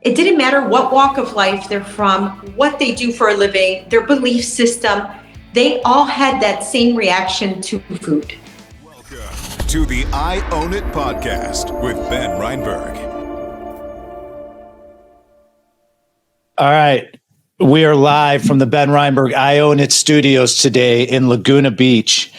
It didn't matter what walk of life they're from, what they do for a living, their belief system. They all had that same reaction to food. Welcome to the I Own It podcast with Ben Reinberg. All right. We are live from the Ben Reinberg I Own It studios today in Laguna Beach.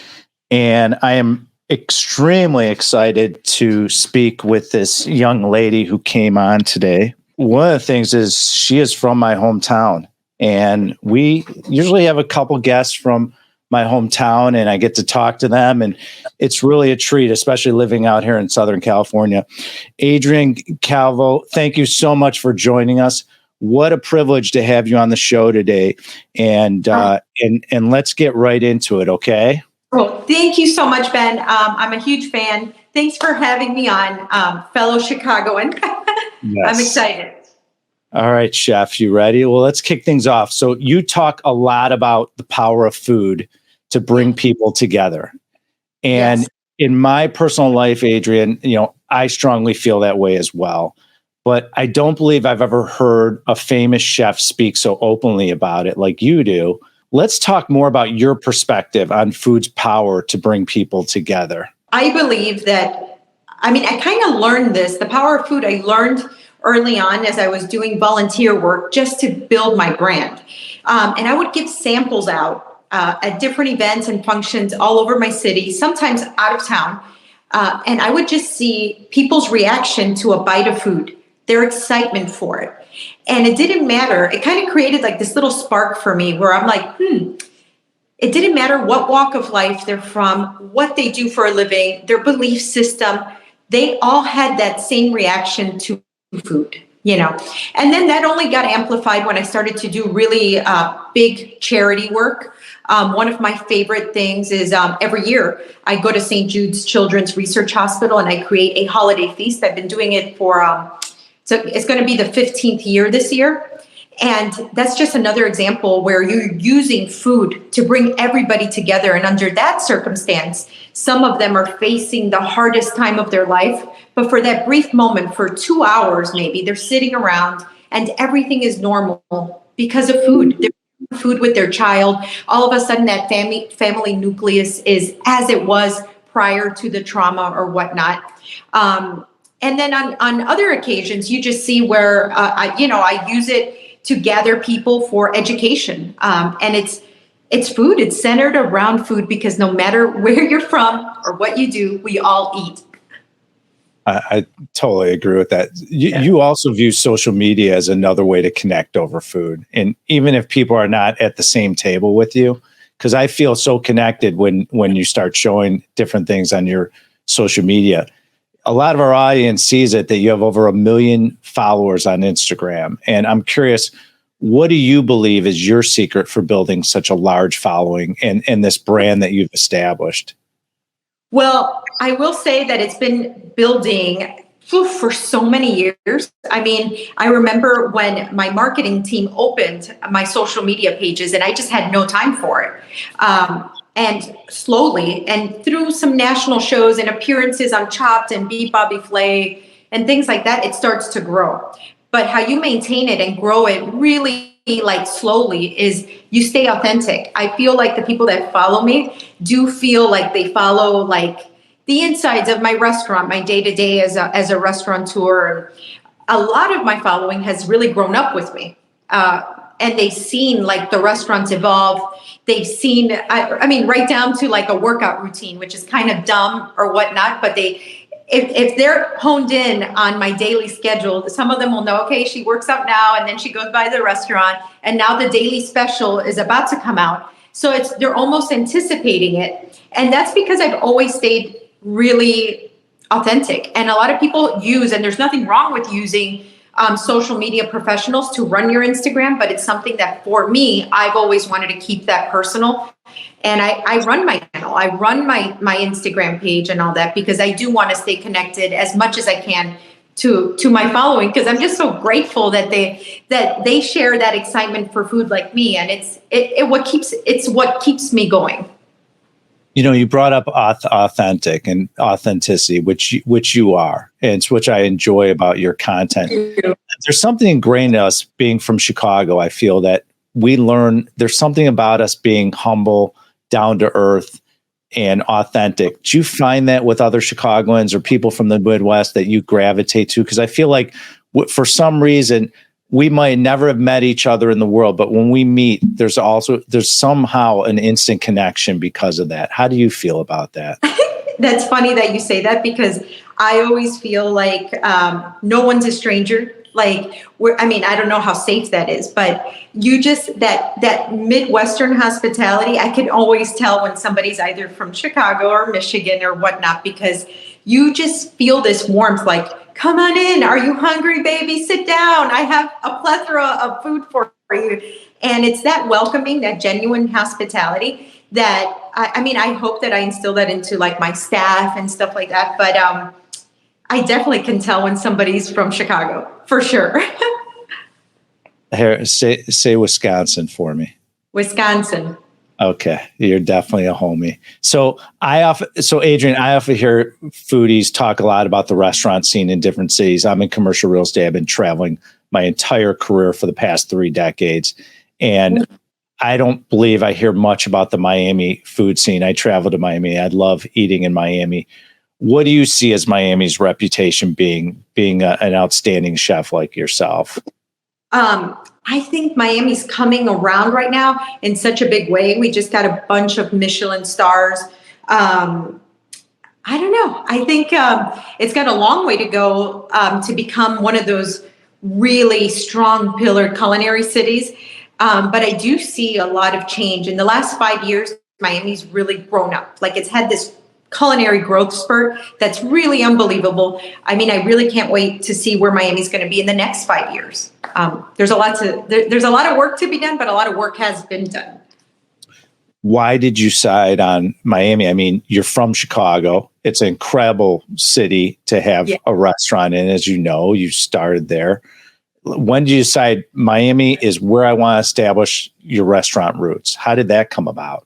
And I am extremely excited to speak with this young lady who came on today. One of the things is she is from my hometown, and we usually have a couple guests from my hometown, and I get to talk to them, and it's really a treat, especially living out here in Southern California. Adrianne Calvo, thank you so much for joining us. What a privilege to have you on the show today, and let's get right into it, okay? Well, thank you so much, Ben. I'm a huge fan. Thanks for having me on, fellow Chicagoan. Yes. I'm excited. All right, Chef, you ready? Well, let's kick things off. So you talk a lot about the power of food to bring people together. And Yes. In my personal life, Adrianne, I strongly feel that way as well. But I don't believe I've ever heard a famous chef speak so openly about it like you do. Let's talk more about your perspective on food's power to bring people together. I believe that, I kind of learned this. The power of food I learned early on as I was doing volunteer work just to build my brand. And I would give samples out at different events and functions all over my city, sometimes out of town. And I would just see people's reaction to a bite of food, their excitement for it. And it didn't matter. It kind of created like this little spark for me where I'm like, it didn't matter what walk of life they're from, what they do for a living, their belief system. They all had that same reaction to food, And then that only got amplified when I started to do really big charity work. One of my favorite things is every year I go to St. Jude's Children's Research Hospital and I create a holiday feast. I've been doing it for, so it's going to be the 15th year this year. And that's just another example where you're using food to bring everybody together. And under that circumstance, some of them are facing the hardest time of their life. But for that brief moment, for 2 hours, maybe they're sitting around and everything is normal because of food. They're eating food with their child. All of a sudden, that family nucleus is as it was prior to the trauma or whatnot. And then on other occasions, you just see where, I use it to gather people for education. And it's food. It's centered around food because no matter where you're from or what you do, we all eat. I totally agree with that. You also view social media as another way to connect over food. And even if people are not at the same table with you, because I feel so connected when you start showing different things on your social media. A lot of our audience sees it that you have over 1 million followers on Instagram. And I'm curious, what do you believe is your secret for building such a large following and this brand that you've established? Well, I will say that it's been building for so many years. I remember when my marketing team opened my social media pages and I just had no time for it. And slowly, and through some national shows and appearances on Chopped and Beat Bobby Flay and things like that, it starts to grow. But how you maintain it and grow it really slowly is you stay authentic. I feel like the people that follow me do feel like they follow the insides of my restaurant, my day-to-day as a restaurateur. A lot of my following has really grown up with me. And they've seen the restaurants evolve. They've seen, right down to a workout routine, which is kind of dumb or whatnot, but if they're honed in on my daily schedule, some of them will know, okay, she works out now and then she goes by the restaurant and now the daily special is about to come out. So they're almost anticipating it. And that's because I've always stayed really authentic. And a lot of people use, and there's nothing wrong with using social media professionals to run your Instagram, but it's something that for me, I've always wanted to keep that personal. And I run my channel, I run my Instagram page and all that because I do want to stay connected as much as I can to my following, because I'm just so grateful that they share that excitement for food like me, and it's what keeps me going. You brought up authentic and authenticity, which you are, and it's which I enjoy about your content. There's something ingrained in us being from Chicago. I feel that we learn there's something about us being humble, down to earth, and authentic. Do you find that with other Chicagoans or people from the Midwest that you gravitate to? Because I feel like for some reason we might never have met each other in the world, but when we meet, there's somehow an instant connection because of that. How do you feel about that? That's funny that you say that, because I always feel like no one's a stranger. Like, I don't know how safe that is, but you just, that Midwestern hospitality, I can always tell when somebody's either from Chicago or Michigan or whatnot, because you just feel this warmth, like, come on in. Are you hungry, baby? Sit down. I have a plethora of food for you. And it's that welcoming, that genuine hospitality that, I hope that I instill that into like my staff and stuff like that. But I definitely can tell when somebody's from Chicago, for sure. Here, say Wisconsin for me. Wisconsin. Okay, you're definitely a homie. So Adrianne, I often hear foodies talk a lot about the restaurant scene in different cities. I'm in commercial real estate. I've been traveling my entire career for the past 3 decades, and I don't believe I hear much about the Miami food scene. I travel to Miami. I love eating in Miami. What do you see as Miami's reputation being an outstanding chef like yourself? I think Miami's coming around right now in such a big way. We just got a bunch of Michelin stars. I don't know. I think it's got a long way to go to become one of those really strong pillared culinary cities. But I do see a lot of change. In the last 5 years, Miami's really grown up. Like, it's had this culinary growth spurt that's really unbelievable. I really can't wait to see where Miami's going to be in the next 5 years. There's a lot of work to be done, but a lot of work has been done. Why did you side on Miami? You're from Chicago. It's an incredible city to have a restaurant in. As you know, you started there. When did you decide Miami is where I want to establish your restaurant roots? How did that come about?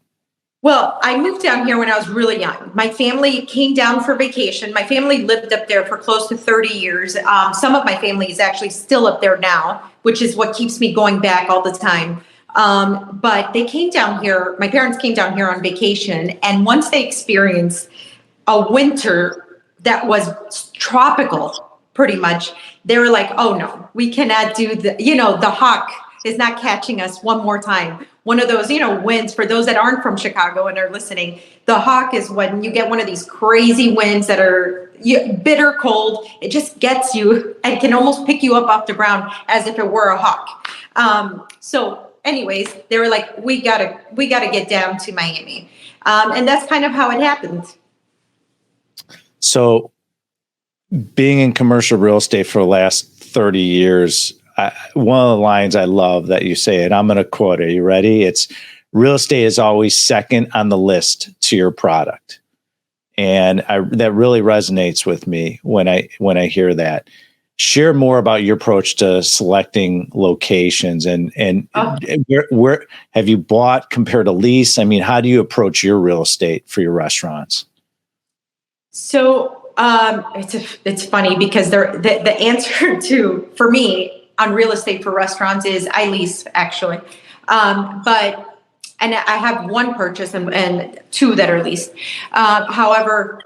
Well, I moved down here when I was really young. My family came down for vacation. My family lived up there for close to 30 years. Some of my family is actually still up there now, which is what keeps me going back all the time. But they came down here. My parents came down here on vacation. And once they experienced a winter that was tropical, pretty much, they were like, oh no, we cannot do the hawk is not catching us one more time. One of those, winds, for those that aren't from Chicago and are listening, the hawk is when you get one of these crazy winds that are bitter cold. It just gets you and can almost pick you up off the ground as if it were a hawk. So anyways, they were like, we gotta get down to Miami. And that's kind of how it happened. So being in commercial real estate for the last 30 years, one of the lines I love that you say, and I'm going to quote it. Are you ready? It's real estate is always second on the list to your product. And that really resonates with me when I hear that. Share more about your approach to selecting locations and where have you bought compared to lease? How do you approach your real estate for your restaurants? So it's funny because the answer for me on real estate for restaurants is I lease, actually. And I have one purchase and 2 that are leased. However,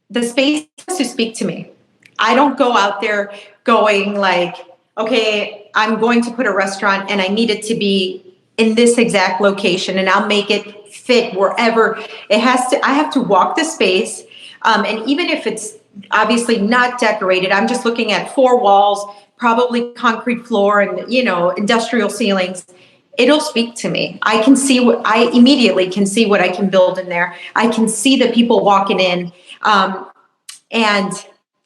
the space has to speak to me. I don't go out there going like, okay, I'm going to put a restaurant and I need it to be in this exact location and I'll make it fit wherever it has to. I have to walk the space. And even if it's obviously not decorated, I'm just looking at 4 walls, probably concrete floor and, industrial ceilings. It'll speak to me. I immediately can see what I can build in there. I can see the people walking in. And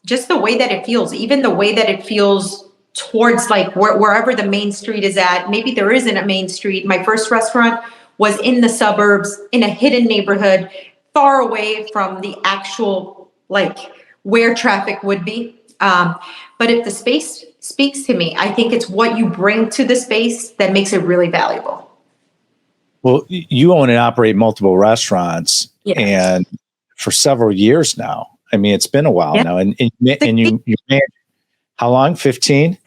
just the way that it feels, even the way that it feels towards like wherever the main street is at. Maybe there isn't a main street. My first restaurant was in the suburbs, in a hidden neighborhood, far away from the actual, like, where traffic would be. But if the space speaks to me, I think it's what you bring to the space that makes it really valuable. Well, you own and operate multiple restaurants, Yes. and for several years now. I mean, it's been a while now. And you manage, how long? 15?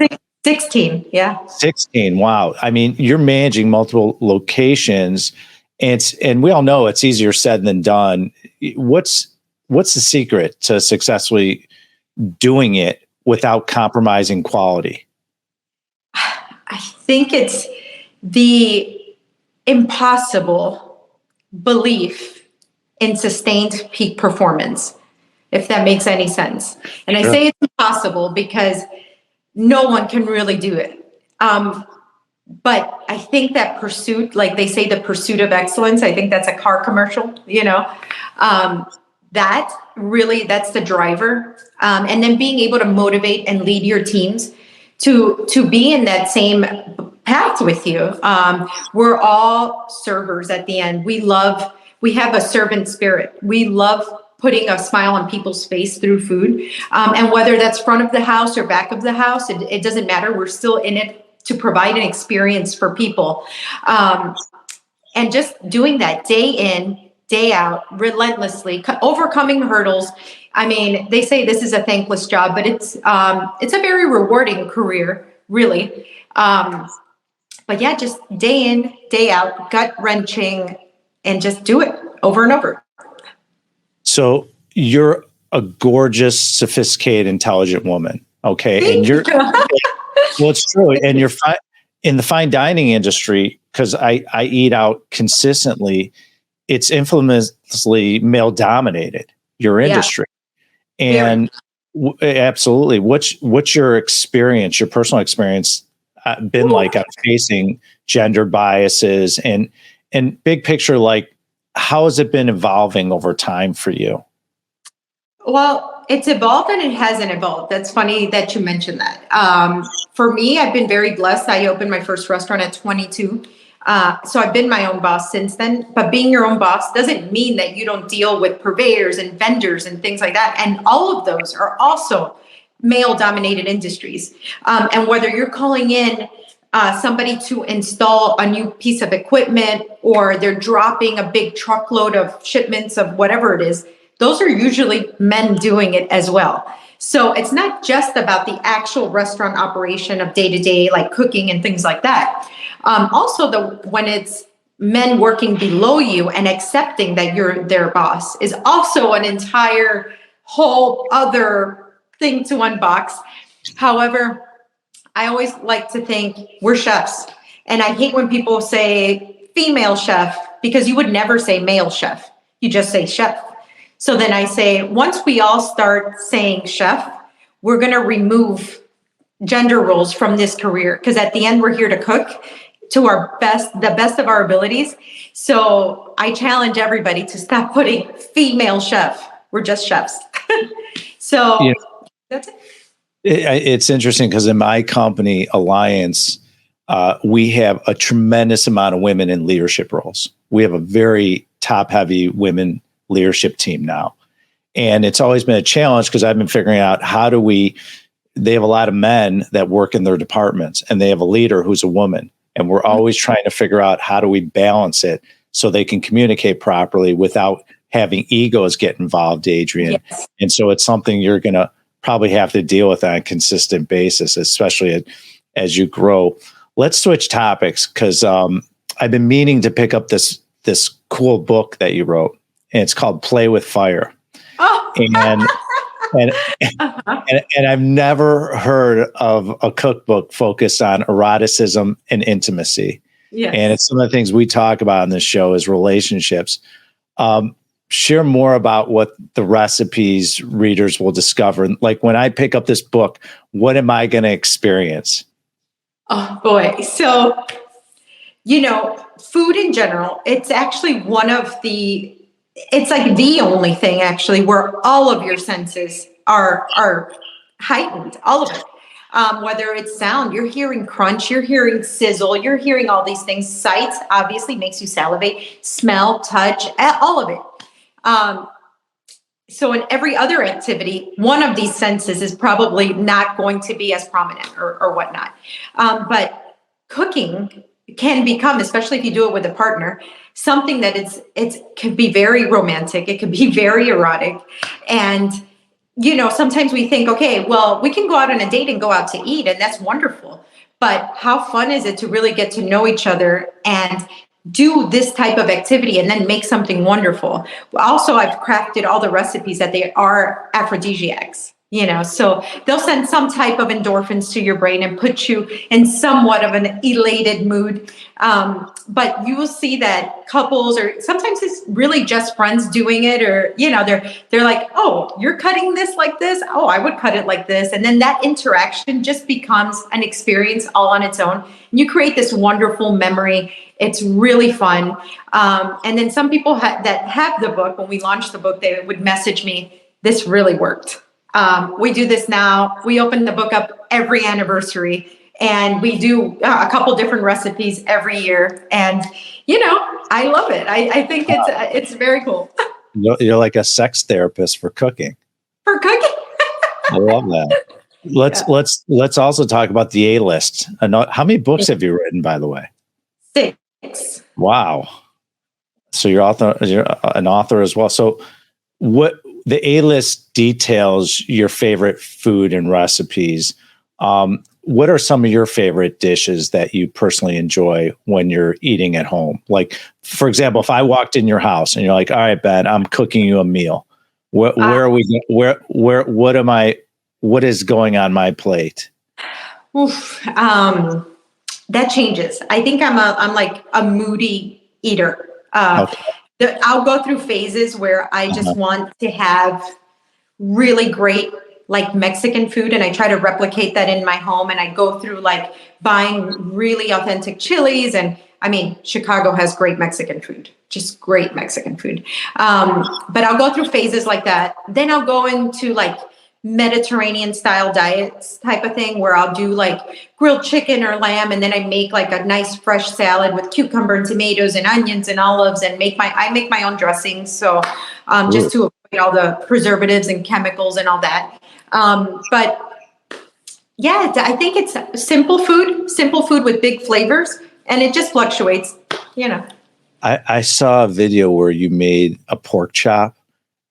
16. Yeah. 16. Wow. I mean, you're managing multiple locations, and we all know it's easier said than done. What's the secret to successfully doing it without compromising quality? I think it's the impossible belief in sustained peak performance, if that makes any sense. And Sure. I say it's impossible because no one can really do it. But I think that pursuit, like they say, the pursuit of excellence, I think that's a car commercial, that's the driver. And then being able to motivate and lead your teams to be in that same path with you. We're all servers at the end. We have a servant spirit. We love putting a smile on people's face through food. And whether that's front of the house or back of the house, it doesn't matter. We're still in it to provide an experience for people. And just doing that day in, day out, relentlessly, overcoming hurdles. I mean, they say this is a thankless job, but it's a very rewarding career, really. But yeah, just day in, day out, gut wrenching, and just do it over and over. So you're a gorgeous, sophisticated, intelligent woman. Okay. And you're, well, it's true. And you're in the fine dining industry, because I eat out consistently. It's infamously male dominated, your industry. Yeah. And absolutely. What's your experience, your personal experience been like on facing gender biases and big picture, like how has it been evolving over time for you? Well, it's evolved and it hasn't evolved. That's funny that you mentioned that. For me, I've been very blessed. I opened my first restaurant at 22. So I've been my own boss since then. But being your own boss doesn't mean that you don't deal with purveyors and vendors and things like that. And all of those are also male-dominated industries. And whether you're calling in somebody to install a new piece of equipment or they're dropping a big truckload of shipments of whatever it is, those are usually men doing it as well. So it's not just about the actual restaurant operation of day-to-day, like cooking and things like that. Also, when it's men working below you and accepting that you're their boss is also an entire whole other thing to unbox. However, I always like to think we're chefs. And I hate when people say female chef, because you would never say male chef. You just say chef. So then I say, once we all start saying chef, we're going to remove gender roles from this career. Because at the end, we're here to cook to the best of our abilities. So I challenge everybody to stop putting female chef. We're just chefs. So yeah. That's it. It's interesting because in my company, Alliance, we have a tremendous amount of women in leadership roles. We have a very top-heavy women leadership team now. And it's always been a challenge because I've been figuring out they have a lot of men that work in their departments and they have a leader who's a woman. And we're always trying to figure out how do we balance it so they can communicate properly without having egos get involved, Adrianne. Yes. And so it's something you're going to probably have to deal with on a consistent basis, especially as you grow. Let's switch topics because I've been meaning to pick up this cool book that you wrote, and it's called Play with Fire. Oh. And I've never heard of a cookbook focused on eroticism and intimacy. Yes. And it's some of the things we talk about on this show is relationships. Share more about what the recipes readers will discover. Like when I pick up this book, what am I going to experience? Oh boy. So, food in general, it's actually it's like the only thing actually where all of your senses are heightened, all of it. Whether it's sound, you're hearing crunch, you're hearing sizzle, you're hearing all these things. Sight obviously makes you salivate, smell, touch, all of it. So in every other activity, one of these senses is probably not going to be as prominent or whatnot. But cooking can become, especially if you do it with a partner, something that it can be very romantic. It can be very erotic. And, sometimes we think, okay, well, we can go out on a date and go out to eat, and that's wonderful. But how fun is it to really get to know each other and do this type of activity and then make something wonderful? Also, I've crafted all the recipes that they are aphrodisiacs. So they'll send some type of endorphins to your brain and put you in somewhat of an elated mood. But you will see that couples, or sometimes it's really just friends doing it, or, they're like, oh, you're cutting this like this. Oh, I would cut it like this. And then that interaction just becomes an experience all on its own. And you create this wonderful memory. It's really fun. And then some people that have the book, when we launched the book, they would message me, this really worked. We do this now. We open the book up every anniversary, and we do a couple different recipes every year. And, I love it. I think it's very cool. You're like a sex therapist for cooking. For cooking. I love that. Let's also talk about the A-list. How many books have you written, by the way? 6. Wow. So you're an author as well. So what the A-list details your favorite food and recipes. What are some of your favorite dishes that you personally enjoy when you're eating at home? Like, for example, if I walked in your house and you're like, all right, Ben, I'm cooking you a meal. What is going on my plate? That changes. I think I'm like a moody eater. Okay. I'll go through phases where I just want to have really great, like, Mexican food, and I try to replicate that in my home. And I go through like buying really authentic chilies, and I mean, Chicago has great Mexican food, just great Mexican food. But I'll go through phases like that. Then I'll go into like Mediterranean style diets type of thing, where I'll do like grilled chicken or lamb, and then I make like a nice fresh salad with cucumber and tomatoes and onions and olives, and I make my own dressings. So just to avoid all the preservatives and chemicals and all that. But yeah, I think it's simple food with big flavors, and it just fluctuates, I saw a video where you made a pork chop,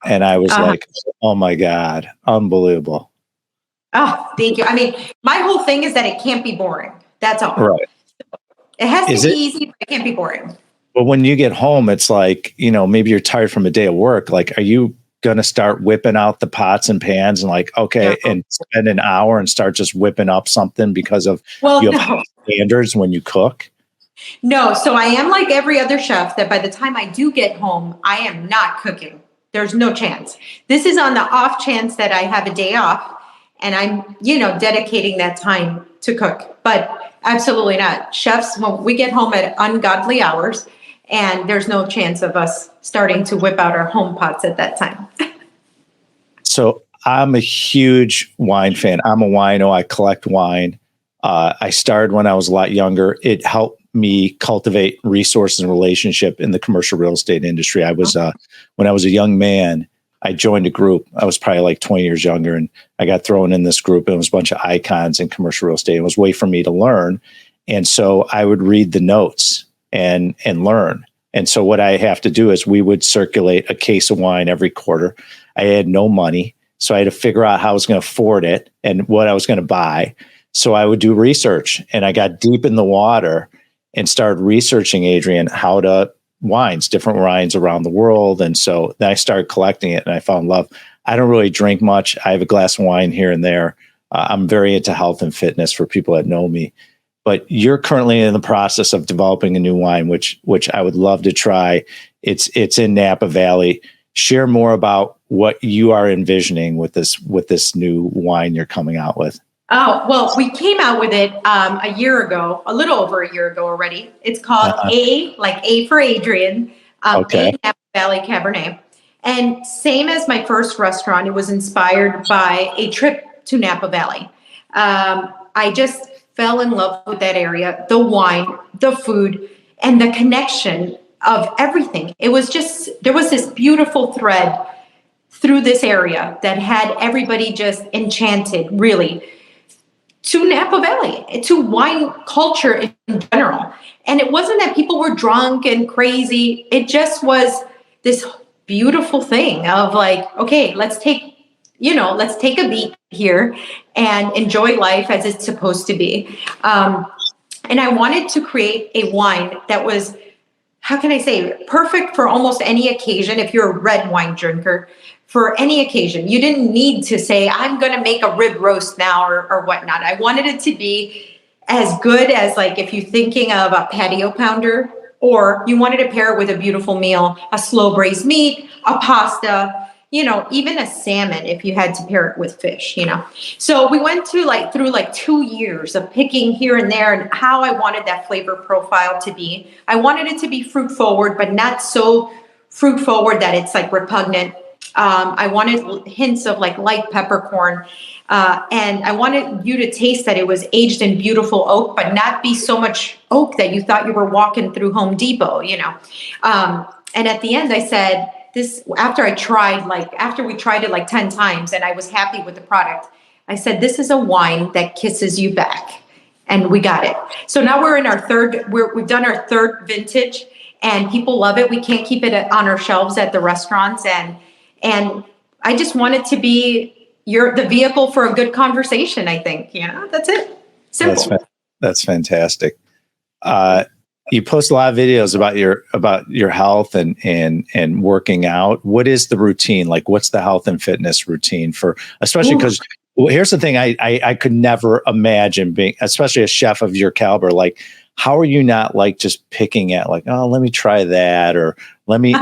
and I was like, oh my God, unbelievable. Oh, thank you. I mean, my whole thing is that it can't be boring. That's all. Right. It has to be easy, but it can't be boring. But when you get home, it's like, maybe you're tired from a day of work. Like, are you going to start whipping out the pots and pans and like, okay, and spend an hour and start just whipping up something because of have standards when you cook? No. So I am like every other chef, that by the time I do get home, I am not cooking. There's no chance. This is on the off chance that I have a day off and I'm, dedicating that time to cook, but absolutely not. Chefs, when we get home at ungodly hours, and there's no chance of us starting to whip out our home pots at that time. So I'm a huge wine fan. I'm a wino. I collect wine. I started when I was a lot younger. It helped me cultivate resources and relationship in the commercial real estate industry. I was, when I was a young man, I joined a group. I was probably like 20 years younger, and I got thrown in this group. It was a bunch of icons in commercial real estate. It was a way for me to learn. And so I would read the notes and learn. And so what I have to do is we would circulate a case of wine every quarter. I had no money, so I had to figure out how I was going to afford it and what I was going to buy. So I would do research, and I got deep in the water and started researching, Adrianne, different wines around the world. And so then I started collecting it, and I found love. I don't really drink much. I have a glass of wine here and there. I'm very into health and fitness for people that know me. But you're currently in the process of developing a new wine, which I would love to try. It's in Napa Valley. Share more about what you are envisioning with this new wine you're coming out with. Oh, well, we came out with it a year ago, a little over a year ago already. It's called A, like A for Adrian, A Napa Valley Cabernet. And same as my first restaurant, it was inspired by a trip to Napa Valley. I just fell in love with that area, the wine, the food, and the connection of everything. It was just, there was this beautiful thread through this area that had everybody just enchanted, really. to Napa Valley, to wine culture in general. And it wasn't that people were drunk and crazy. It just was this beautiful thing of like, okay, let's take a beat here and enjoy life as it's supposed to be. And I wanted to create a wine that was, how can I say, perfect for almost any occasion. If you're a red wine drinker, for any occasion, you didn't need to say, I'm going to make a rib roast now or whatnot. I wanted it to be as good as, like, if you're thinking of a patio pounder, or you wanted to pair it with a beautiful meal, a slow braised meat, a pasta, even a salmon if you had to pair it with fish, So we went through 2 years of picking here and there and how I wanted that flavor profile to be. I wanted it to be fruit forward, but not so fruit forward that it's like repugnant. I wanted hints of like light peppercorn. And I wanted you to taste that it was aged in beautiful oak, but not be so much oak that you thought you were walking through Home Depot, And at the end I said, after we tried it like 10 times and I was happy with the product, I said, this is a wine that kisses you back. And we got it. So now we're in we've done our third vintage and people love it. We can't keep it on our shelves at the restaurants. And I just want it to be the vehicle for a good conversation, I think. That's it. Simple. That's fantastic. You post a lot of videos about your health and working out. What is the routine? Like, what's the health and fitness routine especially because here's the thing, I could never imagine being, especially a chef of your caliber, like, how are you not like just picking at like, oh, let me try that, or let me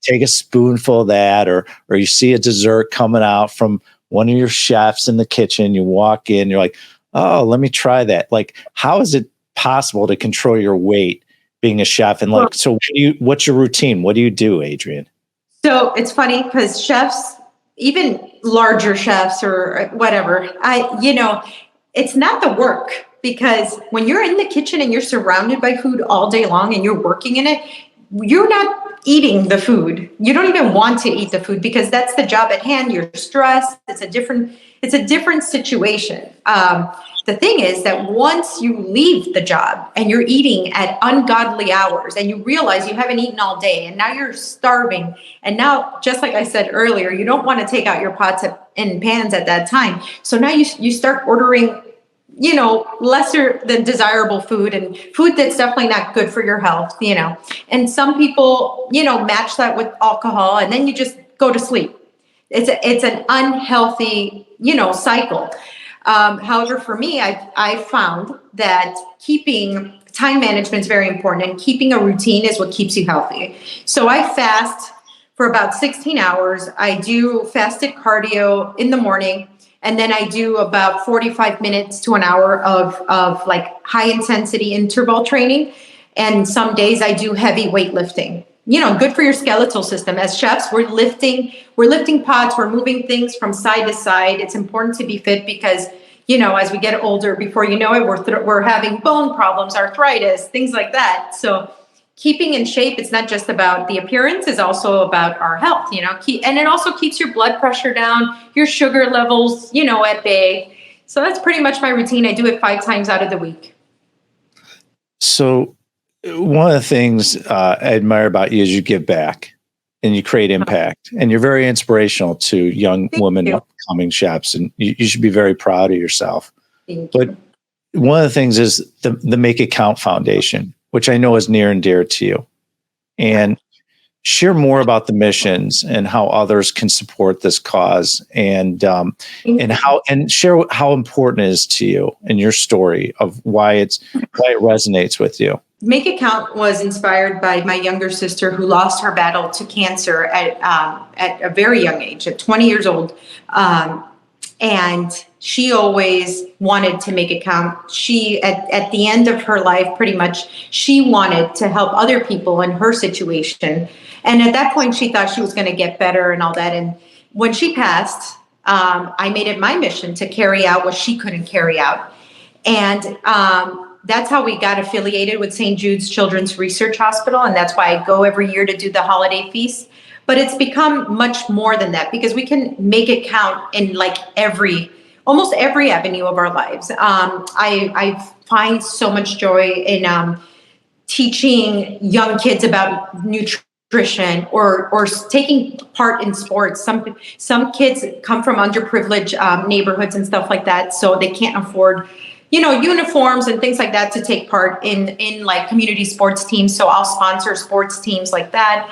take a spoonful of that, or you see a dessert coming out from one of your chefs in the kitchen, you walk in, you're like, oh, let me try that. Like, how is it possible to control your weight being a chef? And like, so what's your routine? What do you do, Adrianne? So it's funny because chefs, even larger chefs or whatever, it's not the work, because when you're in the kitchen and you're surrounded by food all day long and you're working in it, you're not eating the food. You don't even want to eat the food because that's the job at hand. You're stressed. It's a different situation. The thing is that once you leave the job and you're eating at ungodly hours and you realize you haven't eaten all day and now you're starving, and now, just like I said earlier, you don't want to take out your pots and pans at that time. So now you start ordering, lesser than desirable food and food that's definitely not good for your health, and some people, match that with alcohol and then you just go to sleep. It's an unhealthy, cycle. However, for me, I found that keeping time management is very important, and keeping a routine is what keeps you healthy. So I fast for about 16 hours. I do fasted cardio in the morning. And then I do about 45 minutes to an hour of like high intensity interval training. And some days I do heavy weightlifting. Good for your skeletal system. As chefs, we're lifting pots, we're moving things from side to side. It's important to be fit because, as we get older, before you know it, we're having bone problems, arthritis, things like that. So keeping in shape, it's not just about the appearance, it's also about our health, and it also keeps your blood pressure down, your sugar levels, at bay. So that's pretty much my routine. I do it 5 times out of the week. So one of the things I admire about you is you give back and you create impact, and you're very inspirational to young women, upcoming chefs, and you should be very proud of yourself. But one of the things is the Make It Count Foundation, which I know is near and dear to you, and share more about the missions and how others can support this cause, and share how important it is to you and your story of why it resonates with you. Make It Count was inspired by my younger sister who lost her battle to cancer at a very young age, at 20 years old. And she always wanted to make it count. She, at the end of her life, pretty much, she wanted to help other people in her situation. And at that point, she thought she was going to get better and all that. And when she passed, I made it my mission to carry out what she couldn't carry out. And that's how we got affiliated with St. Jude's Children's Research Hospital. And that's why I go every year to do the holiday feast. But it's become much more than that, because we can make it count in like almost every avenue of our lives. I find so much joy in teaching young kids about nutrition or taking part in sports. Some kids come from underprivileged neighborhoods and stuff like that, so they can't afford, uniforms and things like that to take part in like community sports teams. So I'll sponsor sports teams like that.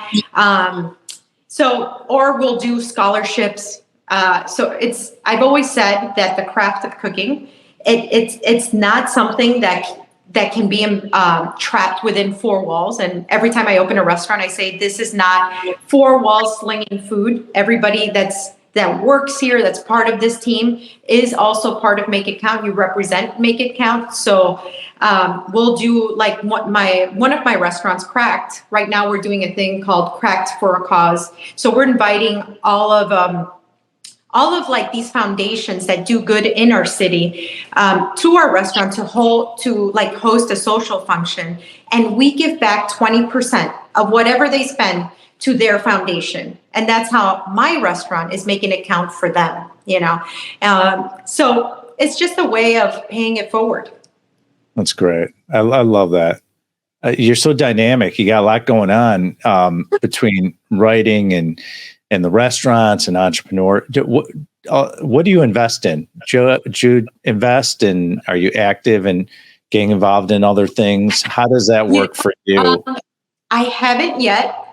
Or we'll do scholarships. I've always said that the craft of cooking, it's not something that can be trapped within four walls. And every time I open a restaurant, I say, this is not four walls slinging food. Everybody that works here, that's part of this team, is also part of Make It Count. You represent Make It Count. So we'll do like one of my restaurants, Cracked. Right now we're doing a thing called Cracked for a Cause. So we're inviting all of like these foundations that do good in our city to our restaurant to host a social function, and we give back 20% of whatever they spend to their foundation, and that's how my restaurant is making it count for them. So it's just a way of paying it forward. That's great. I love that. You're so dynamic. You got a lot going on between writing and the restaurants and entrepreneur. What do you invest in? Do you invest in? Are you active in getting involved in other things? How does that work for you? I haven't yet,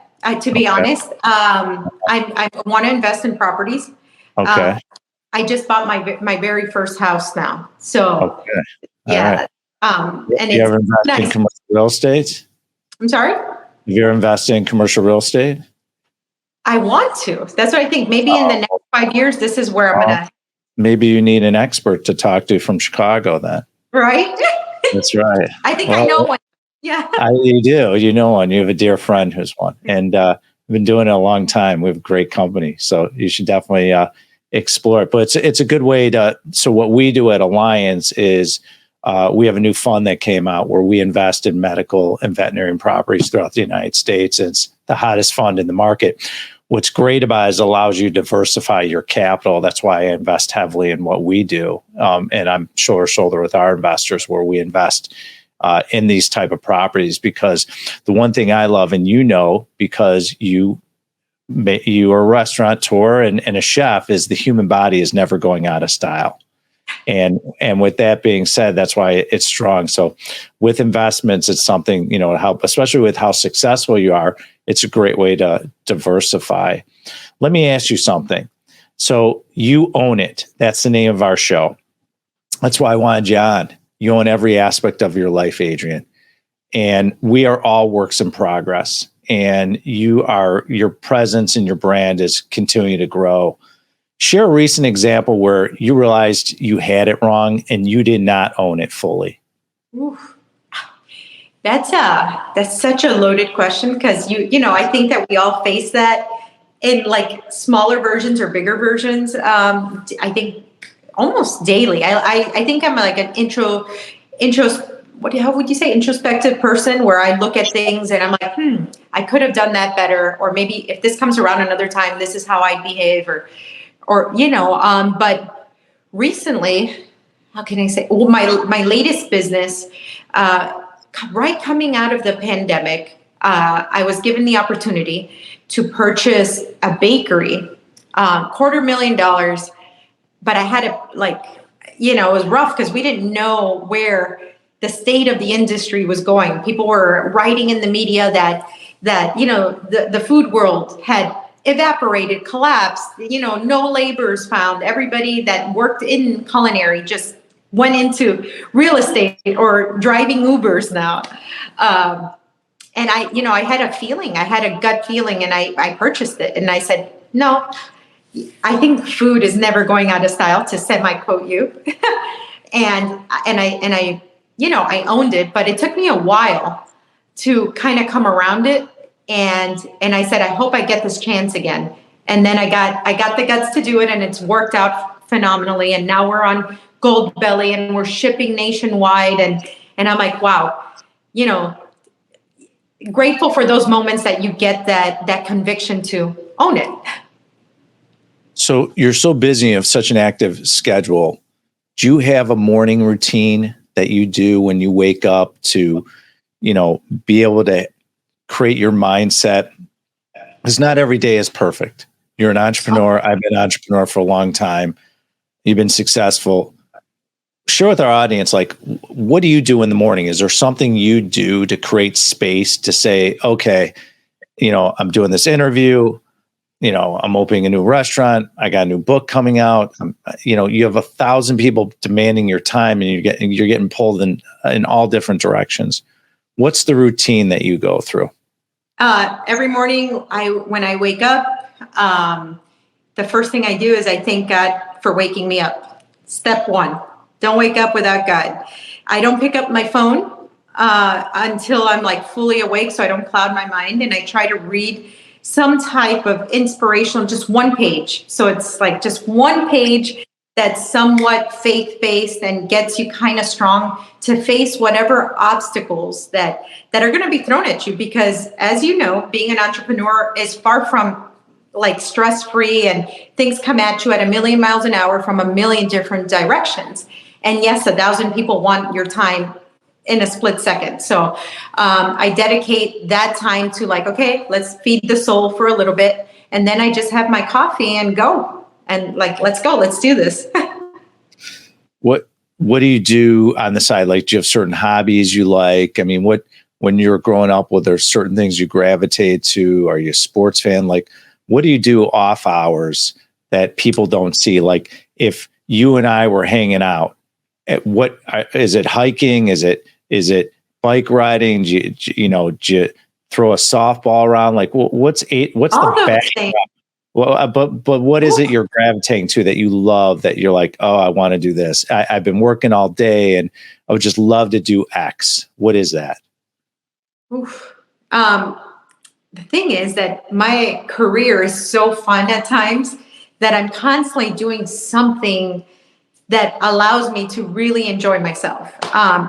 to be honest. I want to invest in properties. Okay. I just bought my very first house now. So yeah. Right. And you it's ever invest nice. in commercial real estate? I'm sorry? Have you ever invested in commercial real estate? I want to. That's what I think. Maybe in the next 5 years, this is where I'm going to. Maybe you need an expert to talk to from Chicago then. Right? That's right. I think I know one. Yeah. You do. You know one. You have a dear friend who's one. And we've been doing it a long time. We have a great company. So you should definitely explore it. But it's a good way to. So what we do at Alliance is we have a new fund that came out where we invest in medical and veterinary properties throughout the United States. It's the hottest fund in the market. What's great about it is it allows you to diversify your capital. That's why I invest heavily in what we do. And I'm shoulder to shoulder with our investors where we invest in these type of properties, because the one thing I love, and because you are a restaurateur and a chef, is the human body is never going out of style. And with that being said, that's why it's strong. So with investments, it's something, to help, especially with how successful you are. It's a great way to diversify. Let me ask you something. So you own it. That's the name of our show. That's why I wanted you on. You own every aspect of your life, Adrianne. And we are all works in progress. And your presence and your brand is continuing to grow. Share a recent example where you realized you had it wrong and you did not own it fully. Oof. That's such a loaded question, because I think that we all face that in like smaller versions or bigger versions. I think almost daily. I think I'm like an how would you say, introspective person, where I look at things and I'm like, I could have done that better, or maybe if this comes around another time, this is how I'd behave, but recently, how can I say? Well, my latest business, right coming out of the pandemic, I was given the opportunity to purchase a bakery, $250,000, but I had to it was rough because we didn't know where the state of the industry was going. People were writing in the media that the food world had evaporated, collapsed, no laborers found. Everybody that worked in culinary just went into real estate or driving Ubers now. And I had a feeling, I had a gut feeling, and I purchased it. And I said, no, I think food is never going out of style, to semi-quote you. and I owned it, but it took me a while to kind of come around it. And I said, I hope I get this chance again. And then I got the guts to do it, and it's worked out phenomenally. And now we're on Gold Belly and we're shipping nationwide. And I'm like, wow, grateful for those moments that you get that conviction to own it. So you're so busy, you have such an active schedule. do you have a morning routine that you do when you wake up to, be able to create your mindset? Because not every day is perfect. You're an entrepreneur. I've been an entrepreneur for a long time. You've been successful. Share with our audience, like, what do you do in the morning? Is there something you do to create space to say, okay, I'm doing this interview, I'm opening a new restaurant, I got a new book coming out. You have 1,000 people demanding your time, and you're getting pulled in all different directions. What's the routine that you go through? Every morning, when I wake up, the first thing I do is I thank God for waking me up. Step one, don't wake up without God. I don't pick up my phone until I'm like fully awake, so I don't cloud my mind. And I try to read some type of inspirational, just one page. So it's like just one page that's somewhat faith-based and gets you kind of strong to face whatever obstacles that are going to be thrown at you. Because as you know, being an entrepreneur is far from like stress-free, and things come at you at 1,000,000 miles an hour from 1,000,000 different directions. And yes, 1,000 people want your time in a split second. So I dedicate that time to like, okay, let's feed the soul for a little bit. And then I just have my coffee and go. And like, let's go, let's do this. What do you do on the side? Like, do you have certain hobbies you like? I mean, when you're growing up, well, there's certain things you gravitate to. Are you a sports fan? Like, what do you do off hours that people don't see? Like, if you and I were hanging out, what is it? Hiking? Is it bike riding? Do you throw a softball around? Like, what's the background? Well, but what is it you're gravitating to that you love, that you're like, oh, I want to do this. I've been working all day and I would just love to do X. What is that? Oof. The thing is that my career is so fun at times that I'm constantly doing something that allows me to really enjoy myself.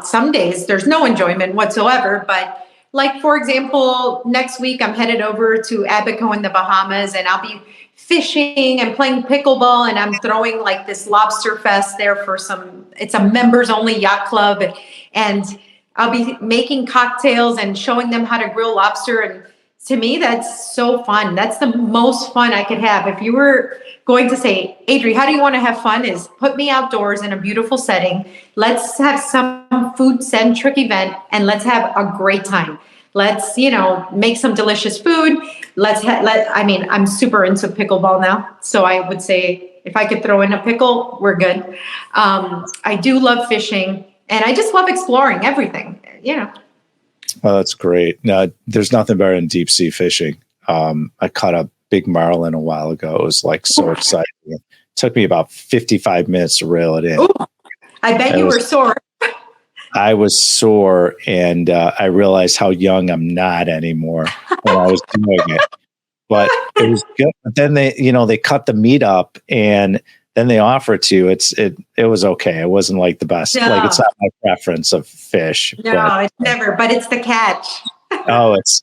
Some days there's no enjoyment whatsoever, but like, for example, next week I'm headed over to Abaco in the Bahamas, and I'll be fishing and playing pickleball, and I'm throwing like this lobster fest there it's a members only yacht club. And I'll be making cocktails and showing them how to grill lobster. And to me, that's so fun. That's the most fun I could have. If you were going to say, Adri, how do you want to have fun? Is put me outdoors in a beautiful setting. Let's have some food-centric event, and let's have a great time. Let's, make some delicious food. I'm super into pickleball now. So I would say if I could throw in a pickle, we're good. I do love fishing, and I just love exploring everything, Oh, that's great. No, there's nothing better than deep sea fishing. I caught a big marlin a while ago. It was like so exciting. It took me about 55 minutes to reel it in. Ooh, I bet you were sore. I was sore, and I realized how young I'm not anymore when I was doing it. But it was good. But then they cut the meat up, and then they offer it to you. It was okay. It wasn't like the best. No. Like, it's not my preference of fish. No, it's never. But it's the catch. Oh, it's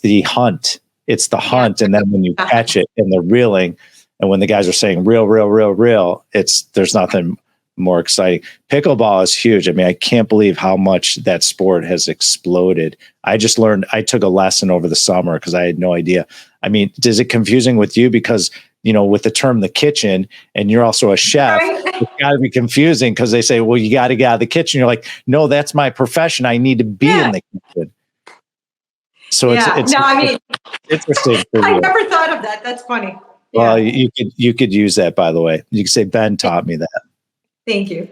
the hunt. It's the hunt, and then when you catch it and the reeling, and when the guys are saying reel, reel, reel, reel, there's nothing more exciting. Pickleball is huge. I mean, I can't believe how much that sport has exploded. I took a lesson over the summer because I had no idea. I mean, is it confusing with you? Because, with the term the kitchen, and you're also a chef, Right. It's got to be confusing because they say, well, you got to get out of the kitchen. You're like, no, that's my profession. I need to be in the kitchen. So it's interesting. I never thought of that. That's funny. Well, you could use that, by the way. You could say, Ben taught me that. Thank you.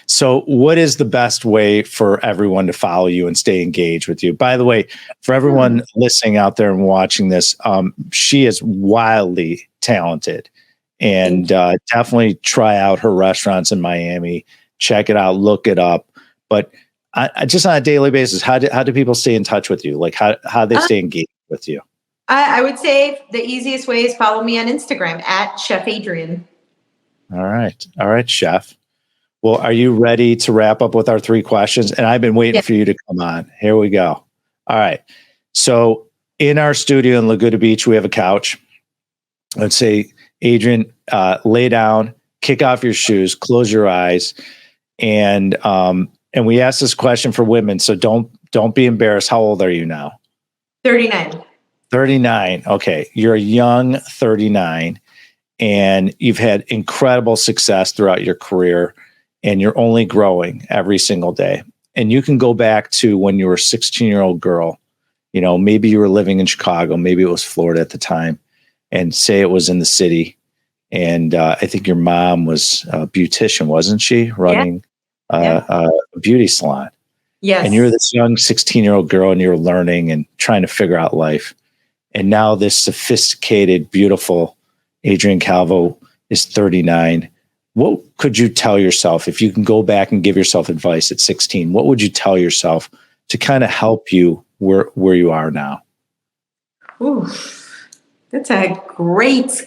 So what is the best way for everyone to follow you and stay engaged with you? By the way, for everyone listening out there and watching this, she is wildly talented, and definitely try out her restaurants in Miami. Check it out, look it up. But just on a daily basis, how do people stay in touch with you? Like how they stay engaged with you? I would say the easiest way is follow me on Instagram at Chef Adrianne. All right, Chef. Well, are you ready to wrap up with our 3 questions? And I've been waiting for you to come on. Here we go. All right. So in our studio in Laguna Beach, we have a couch. Let's say, Adrianne, lay down, kick off your shoes, close your eyes, and we ask this question for women, so don't be embarrassed. How old are you now? 39. 39. Okay, you're a young 39, and you've had incredible success throughout your career, and you're only growing every single day. And you can go back to when you were a 16-year-old girl. Maybe you were living in Chicago, maybe it was Florida at the time, and say it was in the city. And I think your mom was a beautician, wasn't she? Running a beauty salon. Yes. And you're this young 16-year-old girl, and you're learning and trying to figure out life. And now this sophisticated, beautiful Adrianne Calvo is 39. What could you tell yourself if you can go back and give yourself advice at 16? What would you tell yourself to kind of help you where you are now? Ooh, that's a great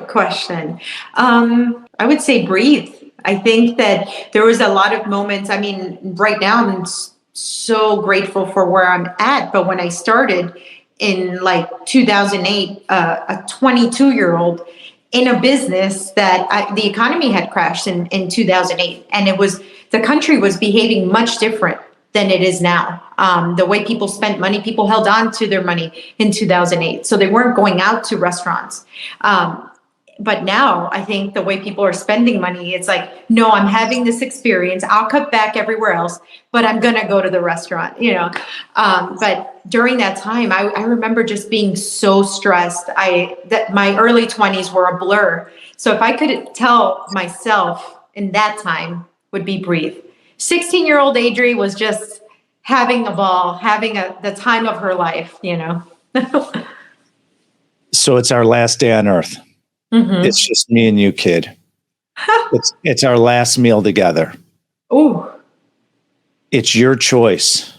question. I would say breathe. I think that there was a lot of moments. I mean, right now I'm so grateful for where I'm at. But when I started in like 2008, a 22-year-old in a business that the economy had crashed in 2008, and the country was behaving much different than it is now. The way people spent money, people held on to their money in 2008, so they weren't going out to restaurants. But now I think the way people are spending money, it's like, no, I'm having this experience. I'll cut back everywhere else, but I'm going to go to the restaurant, But during that time, I remember just being so stressed. That my early 20s were a blur. So if I could tell myself in that time, would be breathe. 16-year-old Adri was just having a ball, having the time of her life, So it's our last day on earth. Mm-hmm. It's just me and you, kid. It's our last meal together. Ooh. It's your choice.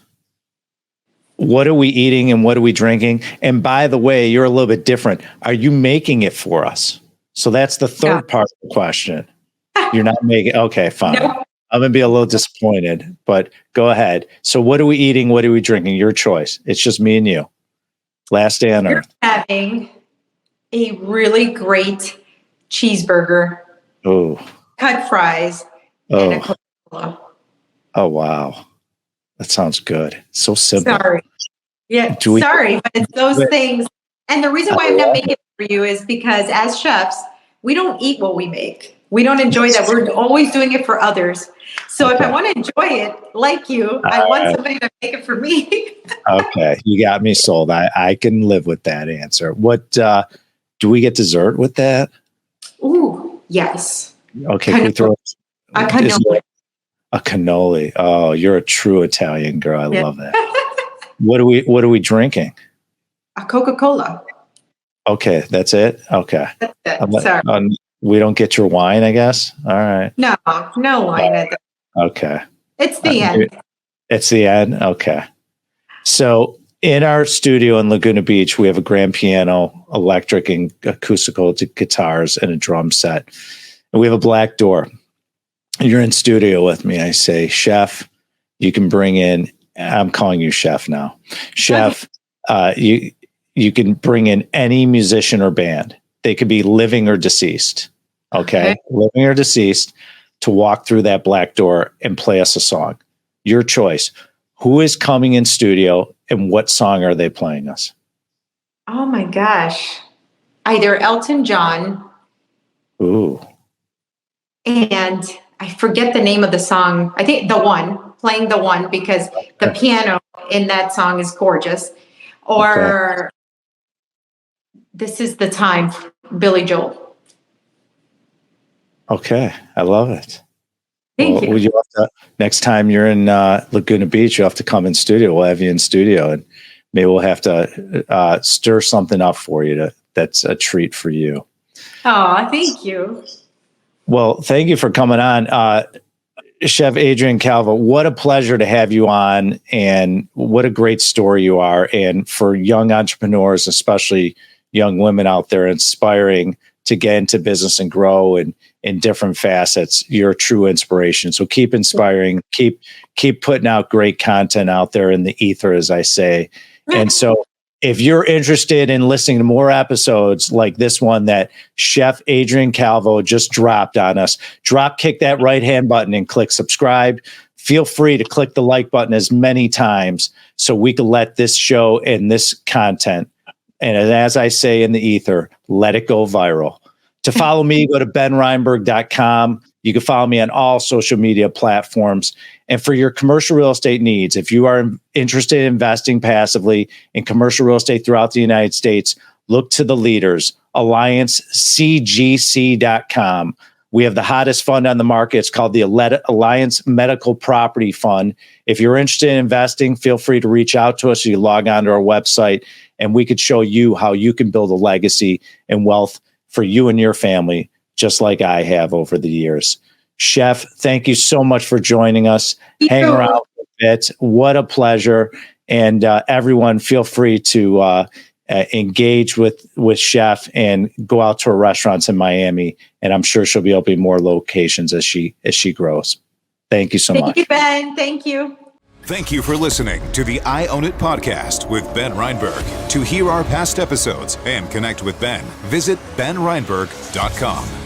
What are we eating and what are we drinking? And by the way, you're a little bit different. Are you making it for us? So that's the third part of the question. You're not making. Okay, fine. Nope. I'm going to be a little disappointed, but go ahead. So what are we eating? What are we drinking? Your choice. It's just me and you. Last day on earth. Having a really great cheeseburger. Oh. Cut fries. And a Coca-Cola. Oh, wow. That sounds good. So simple. Sorry. Yeah, sorry, but it's those things. And the reason why I'm not making it for you is because as chefs, we don't eat what we make. We don't enjoy that. We're always doing it for others. So if I want to enjoy it like you, I want somebody to make it for me. Okay. You got me sold. I can live with that answer. What, do we get dessert with that? Ooh, yes. Okay. Can we throw a cannoli? A cannoli. Oh, you're a true Italian girl. I love that. What are we drinking? A Coca-Cola. Okay, that's it. Okay. That's it. Sorry. We don't get your wine, I guess. All right. No wine. Okay. It's the end. It's the end. Okay. So in our studio in Laguna Beach, we have a grand piano, electric and acoustical guitars, and a drum set. And we have a black door. You're in studio with me. I say, Chef, you can bring in, I'm calling you Chef now. Chef, you can bring in any musician or band. They could be living or deceased. Okay. Living or deceased, to walk through that black door and play us a song. Your choice. Who is coming in studio and what song are they playing us? Oh my gosh. Either Elton John. Ooh. And I forget the name of the song. I think playing the one, because the piano in that song is gorgeous. Or This Is the Time, Billy Joel. Okay. I love it. Thank you. You have to, next time you're in Laguna Beach, you have to come in studio. We'll have you in studio, and maybe we'll have to stir something up for you. That's a treat for you. Oh, thank you. Well, thank you for coming on. Chef Adrianne Calvo, what a pleasure to have you on, and what a great story you are. And for young entrepreneurs, especially young women out there inspiring to get into business and grow and in different facets, you're a true inspiration. So keep inspiring, keep putting out great content out there in the ether, as I say. And so if you're interested in listening to more episodes like this one that Chef Adrianne Calvo just dropped on us, kick that right-hand button and click subscribe. Feel free to click the like button as many times so we can let this show and this content, and as I say in the ether, let it go viral. To follow me, go to benreinberg.com. You can follow me on all social media platforms. And for your commercial real estate needs, if you are interested in investing passively in commercial real estate throughout the United States, look to the leaders, AllianceCGC.com. We have the hottest fund on the market. It's called the Alliance Medical Property Fund. If you're interested in investing, feel free to reach out to us. You log on to our website, and we could show you how you can build a legacy and wealth for you and your family, just like I have over the years. Chef, thank you so much for joining us. Hang around a bit. What a pleasure. And everyone, feel free to engage with Chef and go out to her restaurants in Miami. And I'm sure she'll be opening more locations as she grows. Thank you so much. Thank you, Ben. Thank you. Thank you for listening to the I Own It podcast with Ben Reinberg. To hear our past episodes and connect with Ben, visit benreinberg.com.